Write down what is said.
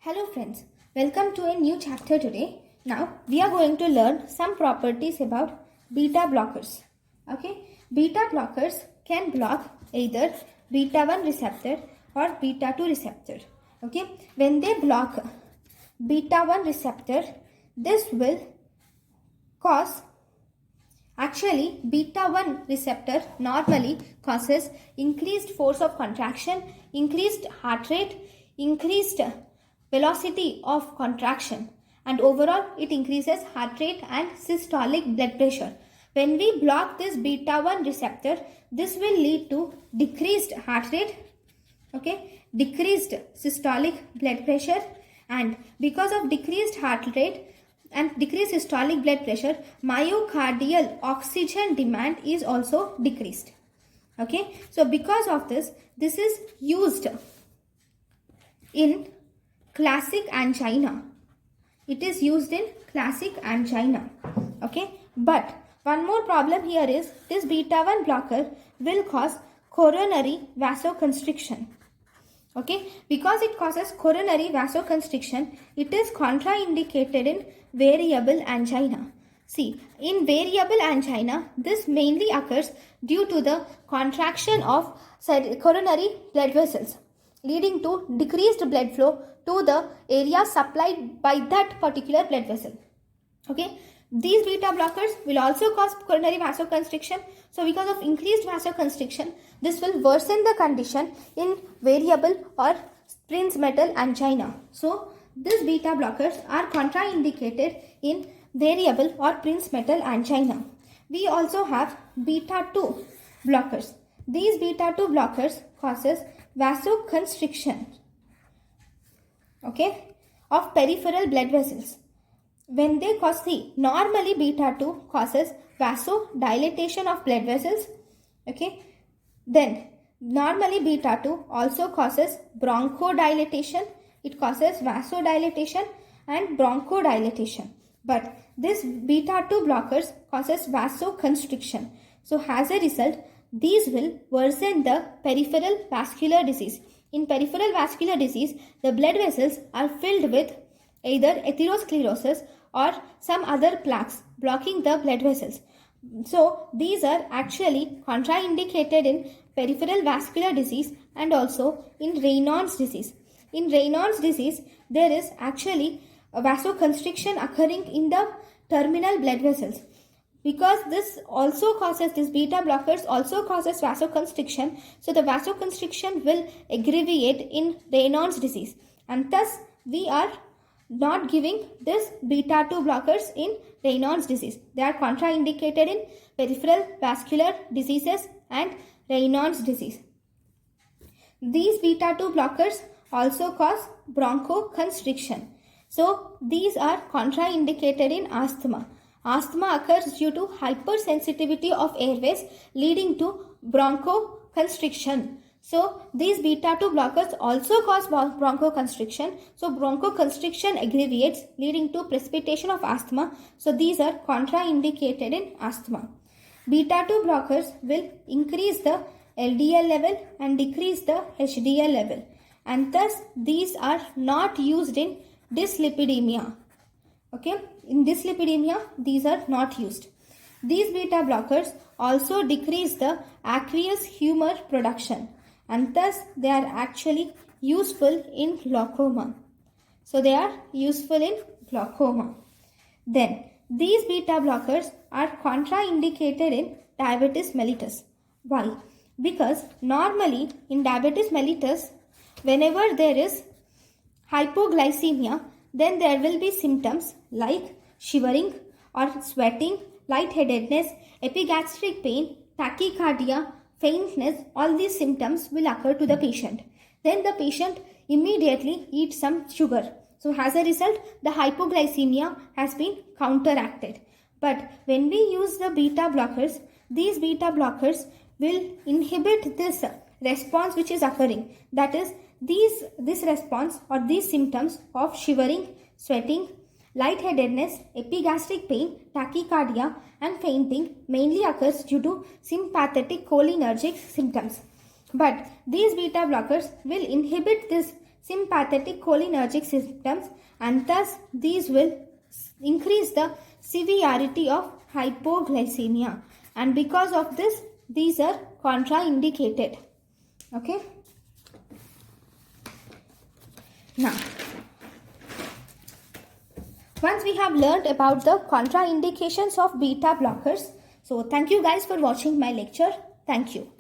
Hello friends, welcome to a new chapter today. Now we are going to learn some properties about beta blockers. Okay, beta blockers can block either beta 1 receptor or beta 2 receptor. Okay, when they block beta 1 receptor, this will cause beta 1 receptor normally causes increased force of contraction, increased heart rate, increased velocity of contraction, and overall it increases heart rate and systolic blood pressure. When we block this beta 1 receptor, this will lead to decreased heart rate, decreased systolic blood pressure, and because of decreased heart rate and decreased systolic blood pressure, myocardial oxygen demand is also decreased. Okay, so because of this is used in classic angina. It is used in classic angina. Okay, but one more problem here is this beta 1 blocker will cause coronary vasoconstriction. Okay, because it causes coronary vasoconstriction, it is contraindicated in variable angina. See, in variable angina, this mainly occurs due to the contraction of coronary blood vessels, leading to decreased blood flow to the area supplied by that particular blood vessel. Okay, these beta blockers will also cause coronary vasoconstriction. So because of increased vasoconstriction, this will worsen the condition in variable or Prinzmetal angina. So these beta blockers are contraindicated in variable or Prinzmetal angina. We also have beta 2 blockers. These beta 2 blockers causes vasoconstriction, of peripheral blood vessels. When they cause, normally beta 2 causes vasodilatation of blood vessels. Then normally beta 2 also causes bronchodilation. It causes vasodilatation and bronchodilation. But this beta 2 blockers causes vasoconstriction. So as a result, these will worsen the peripheral vascular disease. In peripheral vascular disease, the blood vessels are filled with either atherosclerosis or some other plaques blocking the blood vessels. So these are actually contraindicated in peripheral vascular disease and also in Raynaud's disease. In Raynaud's disease, there is actually a vasoconstriction occurring in the terminal blood vessels. Because this beta blockers also causes vasoconstriction, so the vasoconstriction will aggravate in Raynaud's disease, and thus we are not giving this beta 2 blockers in Raynaud's disease. They are contraindicated in peripheral vascular diseases and Raynaud's disease. These beta 2 blockers also cause bronchoconstriction. So these are contraindicated in asthma. Asthma occurs due to hypersensitivity of airways leading to bronchoconstriction. So these beta 2 blockers also cause bronchoconstriction. So bronchoconstriction aggravates leading to precipitation of asthma. So these are contraindicated in asthma. Beta 2 blockers will increase the LDL level and decrease the HDL level, and thus these are not used in dyslipidemia. In dyslipidemia, these are not used. These beta blockers also decrease the aqueous humor production, and thus they are actually useful in glaucoma. So they are useful in glaucoma. Then these beta blockers are contraindicated in diabetes mellitus. Why? Because normally in diabetes mellitus, whenever there is hypoglycemia, then there will be symptoms like shivering or sweating, lightheadedness, epigastric pain, tachycardia, faintness. All these symptoms will occur to the patient. Then the patient immediately eats some sugar. So as a result, the hypoglycemia has been counteracted. But when we use the beta blockers, these beta blockers will inhibit this response which is occurring. That is, this response or these symptoms of shivering, sweating, lightheadedness, epigastric pain, tachycardia and fainting mainly occurs due to sympathetic cholinergic symptoms. But these beta blockers will inhibit this sympathetic cholinergic symptoms, and thus these will increase the severity of hypoglycemia, and because of this these are contraindicated. Okay. Now, once we have learned about the contraindications of beta blockers, so thank you guys for watching my lecture. Thank you.